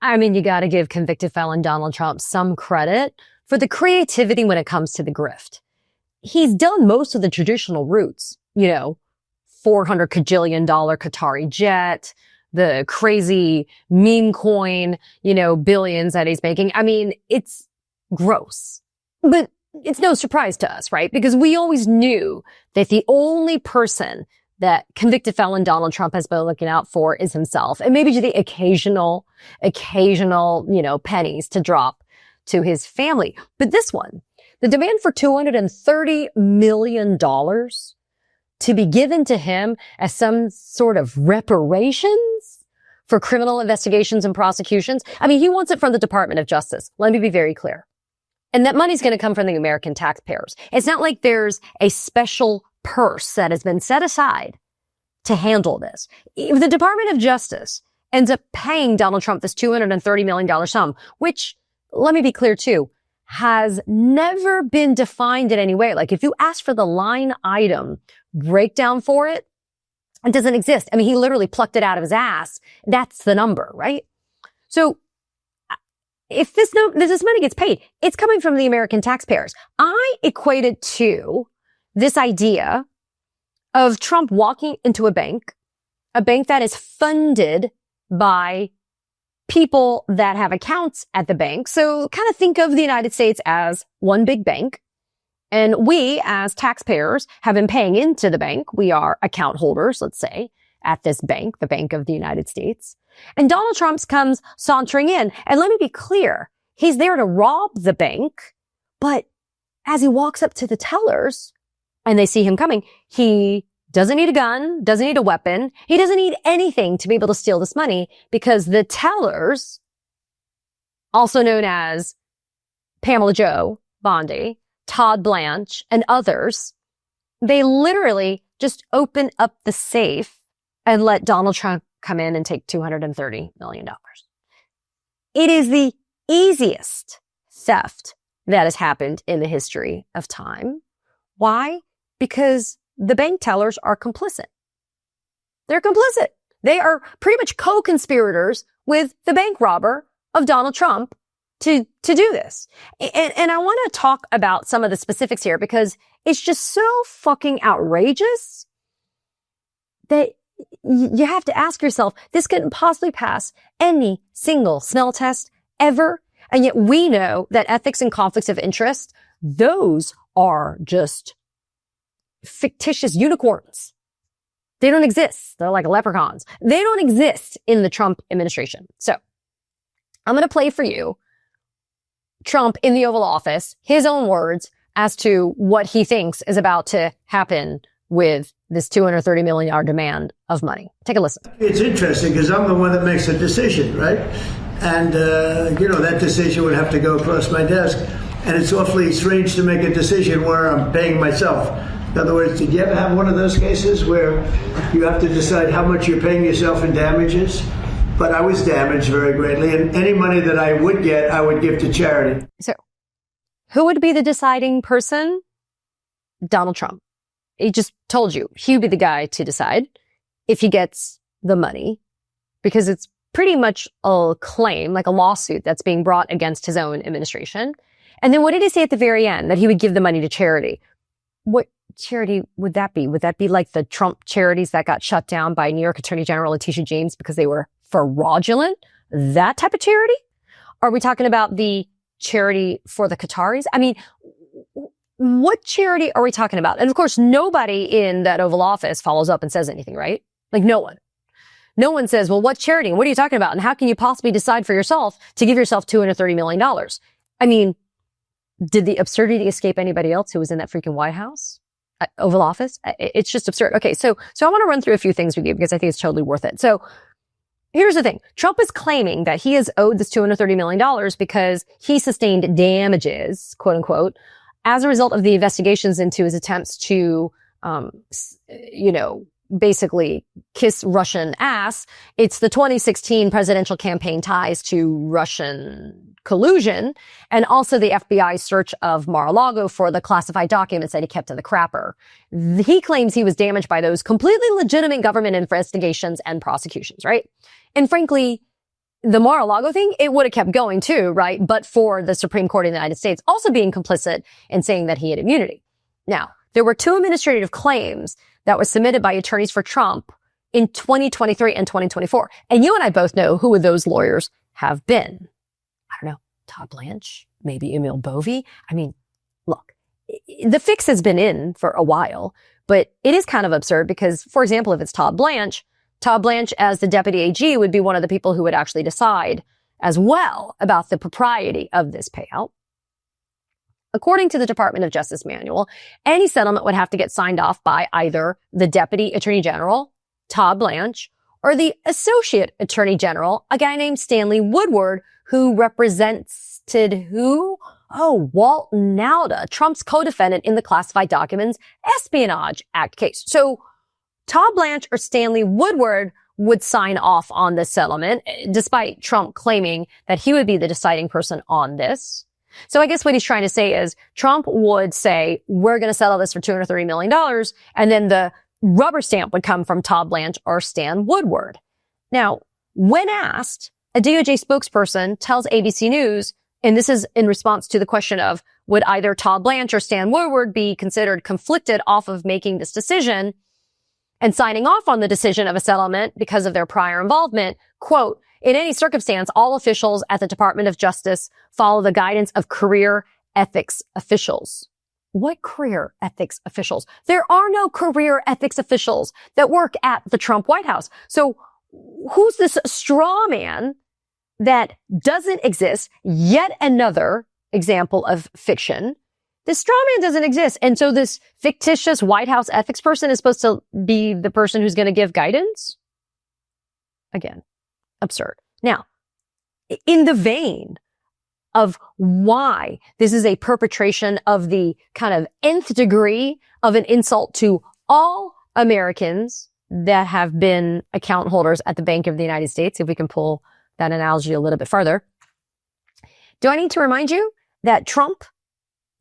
I mean, you got to give convicted felon Donald Trump some credit for the creativity when it comes to the grift. He's done most of the traditional routes, $400 kajillion Qatari jet, the crazy meme coin, billions that he's making. I mean, it's gross, but it's no surprise to us, right? Because we always knew that the only person that convicted felon Donald Trump has been looking out for is himself, and maybe the occasional, pennies to drop to his family. But this one, the demand for $230 million to be given to him as some sort of reparations for criminal investigations and prosecutions. I mean, he wants it from the Department of Justice. Let me be very clear. And that money's going to come from the American taxpayers. It's not like there's a special purse that has been set aside to handle this. If the Department of Justice ends up paying Donald Trump this $230 million sum, which, let me be clear too, has never been defined in any way. Like if you ask for the line item breakdown for it, it doesn't exist. I mean, he literally plucked it out of his ass. That's the number, right? So if this money gets paid, it's coming from the American taxpayers. I equate it to this idea of Trump walking into a bank that is funded by people that have accounts at the bank. So kind of think of the United States as one big bank. And we, as taxpayers, have been paying into the bank. We are account holders, let's say, at this bank, the Bank of the United States. And Donald Trump comes sauntering in. And let me be clear, he's there to rob the bank. But as he walks up to the tellers and they see him coming, he doesn't need a gun, doesn't need a weapon. He doesn't need anything to be able to steal this money because the tellers, also known as Pamela Joe Bondi, Todd Blanche, and others, they literally just open up the safe and let Donald Trump come in and take $230 million. It is the easiest theft that has happened in the history of time. Why? Because the bank tellers are complicit. They're complicit. They are pretty much co-conspirators with the bank robber of Donald Trump to do this. And I want to talk about some of the specifics here because it's just so fucking outrageous that you have to ask yourself, this couldn't possibly pass any single smell test ever. And yet we know that ethics and conflicts of interest, those are just fictitious unicorns. They don't exist. They're like leprechauns. They don't exist in the Trump administration. So I'm going to play for you Trump in the Oval Office, his own words as to what he thinks is about to happen with this $230 million demand of money. Take a listen. It's interesting because I'm the one that makes a decision, right? And, that decision would have to go across my desk. And it's awfully strange to make a decision where I'm paying myself. In other words, did you ever have one of those cases where you have to decide how much you're paying yourself in damages? But I was damaged very greatly, and any money that I would get, I would give to charity. So, who would be the deciding person? Donald Trump. He just told you he would be the guy to decide if he gets the money, because it's pretty much a claim, like a lawsuit that's being brought against his own administration. And then what did he say at the very end? That he would give the money to charity. What charity would that be? Would that be like the Trump charities that got shut down by New York Attorney General Letitia James because they were fraudulent? That type of charity? Are we talking about the charity for the Qataris? I mean, what charity are we talking about? And of course, nobody in that Oval Office follows up and says anything, right? Like no one. No one says, well, what charity? And what are you talking about? And how can you possibly decide for yourself to give yourself $230 million? I mean, did the absurdity escape anybody else who was in that freaking White House? Oval Office? It's just absurd. Okay, so I want to run through a few things with you because I think it's totally worth it. So here's the thing. Trump is claiming that he is owed this $230 million because he sustained damages, quote unquote, as a result of the investigations into his attempts to, basically kiss Russian ass. It's the 2016 presidential campaign ties to Russian collusion, and also the FBI search of Mar-a-Lago for the classified documents that he kept in the crapper. He claims he was damaged by those completely legitimate government investigations and prosecutions, right? And frankly, the Mar-a-Lago thing, it would have kept going too, right? But for the Supreme Court of the United States also being complicit in saying that he had immunity. Now, there were 2 administrative claims that were submitted by attorneys for Trump in 2023 and 2024. And you and I both know who those lawyers have been. I don't know, Todd Blanche, maybe Emil Bovee. I mean, look, the fix has been in for a while, but it is kind of absurd because, for example, if it's Todd Blanche as the deputy AG would be one of the people who would actually decide as well about the propriety of this payout. According to the Department of Justice manual, any settlement would have to get signed off by either the Deputy Attorney General, Todd Blanche, or the Associate Attorney General, a guy named Stanley Woodward, who represented who? Oh, Walt Nauta, Trump's co-defendant in the Classified Documents Espionage Act case. So Todd Blanche or Stanley Woodward would sign off on the settlement, despite Trump claiming that he would be the deciding person on this. So I guess what he's trying to say is Trump would say, we're going to settle this for $230 million. And then the rubber stamp would come from Todd Blanche or Stan Woodward. Now, when asked, a DOJ spokesperson tells ABC News, and this is in response to the question of would either Todd Blanche or Stan Woodward be considered conflicted off of making this decision and signing off on the decision of a settlement because of their prior involvement, quote, in any circumstance, all officials at the Department of Justice follow the guidance of career ethics officials. What career ethics officials? There are no career ethics officials that work at the Trump White House. So who's this straw man that doesn't exist? Yet another example of fiction. This straw man doesn't exist. And so this fictitious White House ethics person is supposed to be the person who's going to give guidance? Again, absurd. Now, in the vein of why this is a perpetration of the kind of nth degree of an insult to all Americans that have been account holders at the Bank of the United States, if we can pull that analogy a little bit further. Do I need to remind you that Trump,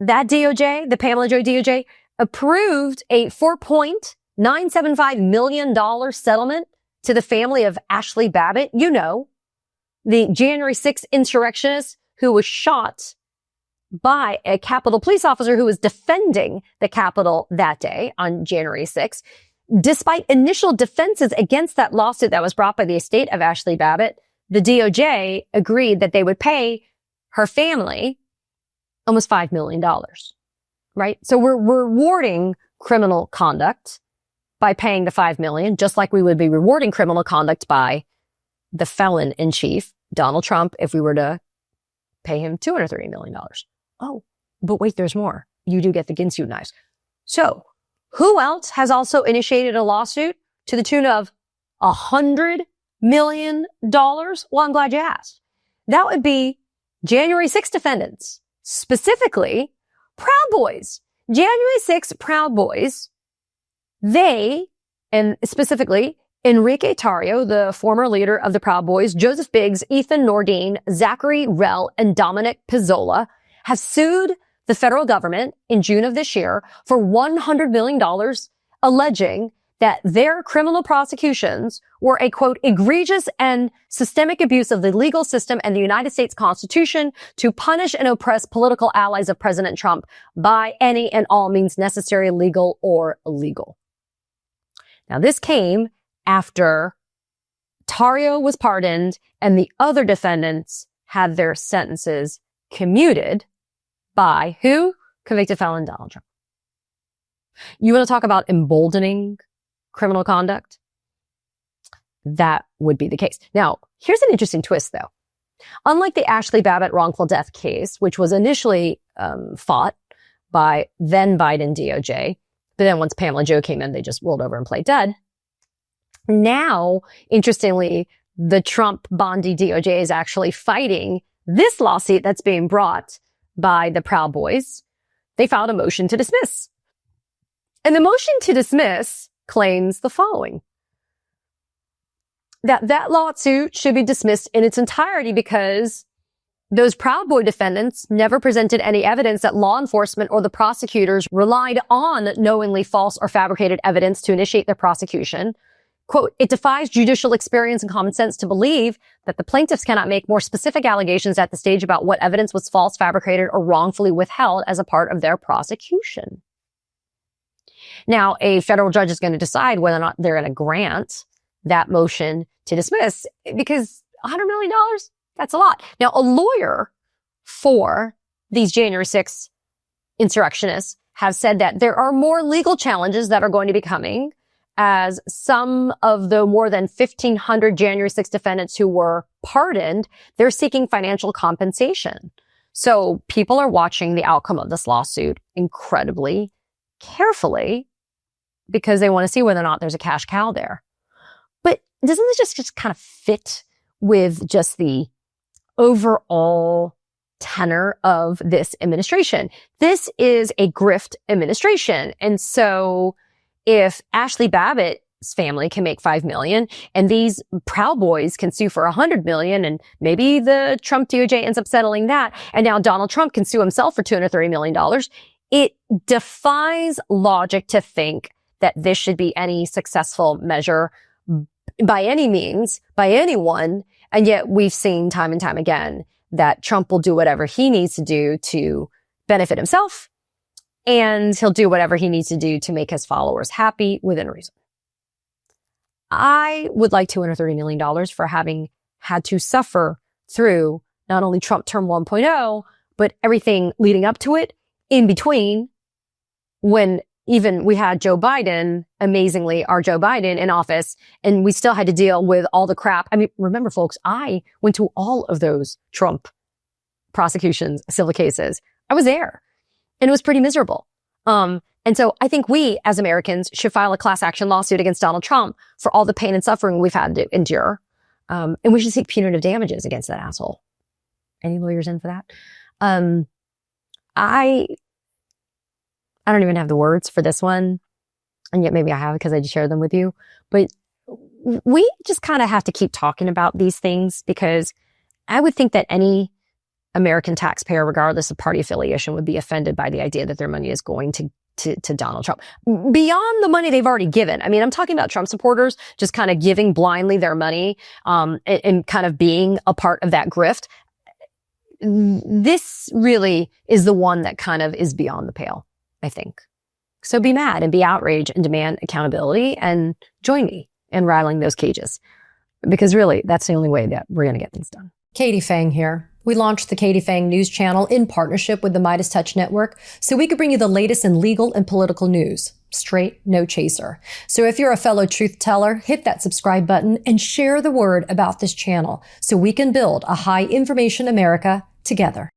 that DOJ, the Pamela Joy DOJ, approved a $4.975 million settlement to the family of Ashley Babbitt? You know, the January 6th insurrectionist who was shot by a Capitol police officer who was defending the Capitol that day on January 6th. Despite initial defenses against that lawsuit that was brought by the estate of Ashley Babbitt, the DOJ agreed that they would pay her family almost $5 million, right? So we're rewarding criminal conduct by paying the $5 million, just like we would be rewarding criminal conduct by the felon in chief, Donald Trump, if we were to pay him $230 million. Oh, but wait, there's more. You do get the Ginsu knives. So who else has also initiated a lawsuit to the tune of $100 million? Well, I'm glad you asked. That would be January 6 defendants, specifically Proud Boys. January 6 Proud Boys, they, and specifically Enrique Tarrio, the former leader of the Proud Boys, Joseph Biggs, Ethan Nordine, Zachary Rell, and Dominic Pizzola, have sued the federal government in June of this year for $100 million, alleging that their criminal prosecutions were a, quote, egregious and systemic abuse of the legal system and the United States Constitution to punish and oppress political allies of President Trump by any and all means necessary, legal or illegal. Now, this came after Tarrio was pardoned and the other defendants had their sentences commuted by who? Convicted felon Donald Trump. You want to talk about emboldening criminal conduct? That would be the case. Now, here's an interesting twist, though. Unlike the Ashley Babbitt wrongful death case, which was initially fought by then Biden DOJ, but then once Pamela Joe came in, they just rolled over and played dead. Now, interestingly, the Trump Bondi DOJ is actually fighting this lawsuit that's being brought by the Proud Boys. They filed a motion to dismiss. And the motion to dismiss claims the following: that lawsuit should be dismissed in its entirety because those Proud Boy defendants never presented any evidence that law enforcement or the prosecutors relied on knowingly false or fabricated evidence to initiate their prosecution. Quote, it defies judicial experience and common sense to believe that the plaintiffs cannot make more specific allegations at the stage about what evidence was false, fabricated, or wrongfully withheld as a part of their prosecution. Now, a federal judge is going to decide whether or not they're going to grant that motion to dismiss, because $100 million, that's a lot. Now, a lawyer for these January 6th insurrectionists have said that there are more legal challenges that are going to be coming, as some of the more than 1,500 January 6th defendants who were pardoned, they're seeking financial compensation. So people are watching the outcome of this lawsuit incredibly carefully because they want to see whether or not there's a cash cow there. But doesn't this just kind of fit with just the overall tenor of this administration? This is a grift administration. And so if Ashley Babbitt's family can make $5 million and these Proud Boys can sue for $100 million, and maybe the Trump DOJ ends up settling that, and now Donald Trump can sue himself for $230 million, it defies logic to think that this should be any successful measure by any means, by anyone. And yet we've seen time and time again that Trump will do whatever he needs to do to benefit himself, and he'll do whatever he needs to do to make his followers happy within reason. I would like $230 million for having had to suffer through not only Trump term 1.0, but everything leading up to it, in between, when even we had Joe Biden, amazingly, our Joe Biden in office, and we still had to deal with all the crap. I mean, remember, folks, I went to all of those Trump prosecutions, civil cases. I was there. And it was pretty miserable. And so I think we, as Americans, should file a class action lawsuit against Donald Trump for all the pain and suffering we've had to endure. And we should seek punitive damages against that asshole. Any lawyers in for that? I don't even have the words for this one. And yet maybe I have, because I just shared them with you. But we just kind of have to keep talking about these things, because I would think that any American taxpayer, regardless of party affiliation, would be offended by the idea that their money is going to Donald Trump. Beyond the money they've already given. I mean, I'm talking about Trump supporters just kind of giving blindly their money, and kind of being a part of that grift. This really is the one that kind of is beyond the pale, I think. So be mad and be outraged and demand accountability, and join me in rattling those cages. Because really, that's the only way that we're going to get things done. Katie Phang here. We launched the Katie Phang News Channel in partnership with the Midas Touch Network so we could bring you the latest in legal and political news. Straight, no chaser. So if you're a fellow truth teller, hit that subscribe button and share the word about this channel so we can build a high information America together.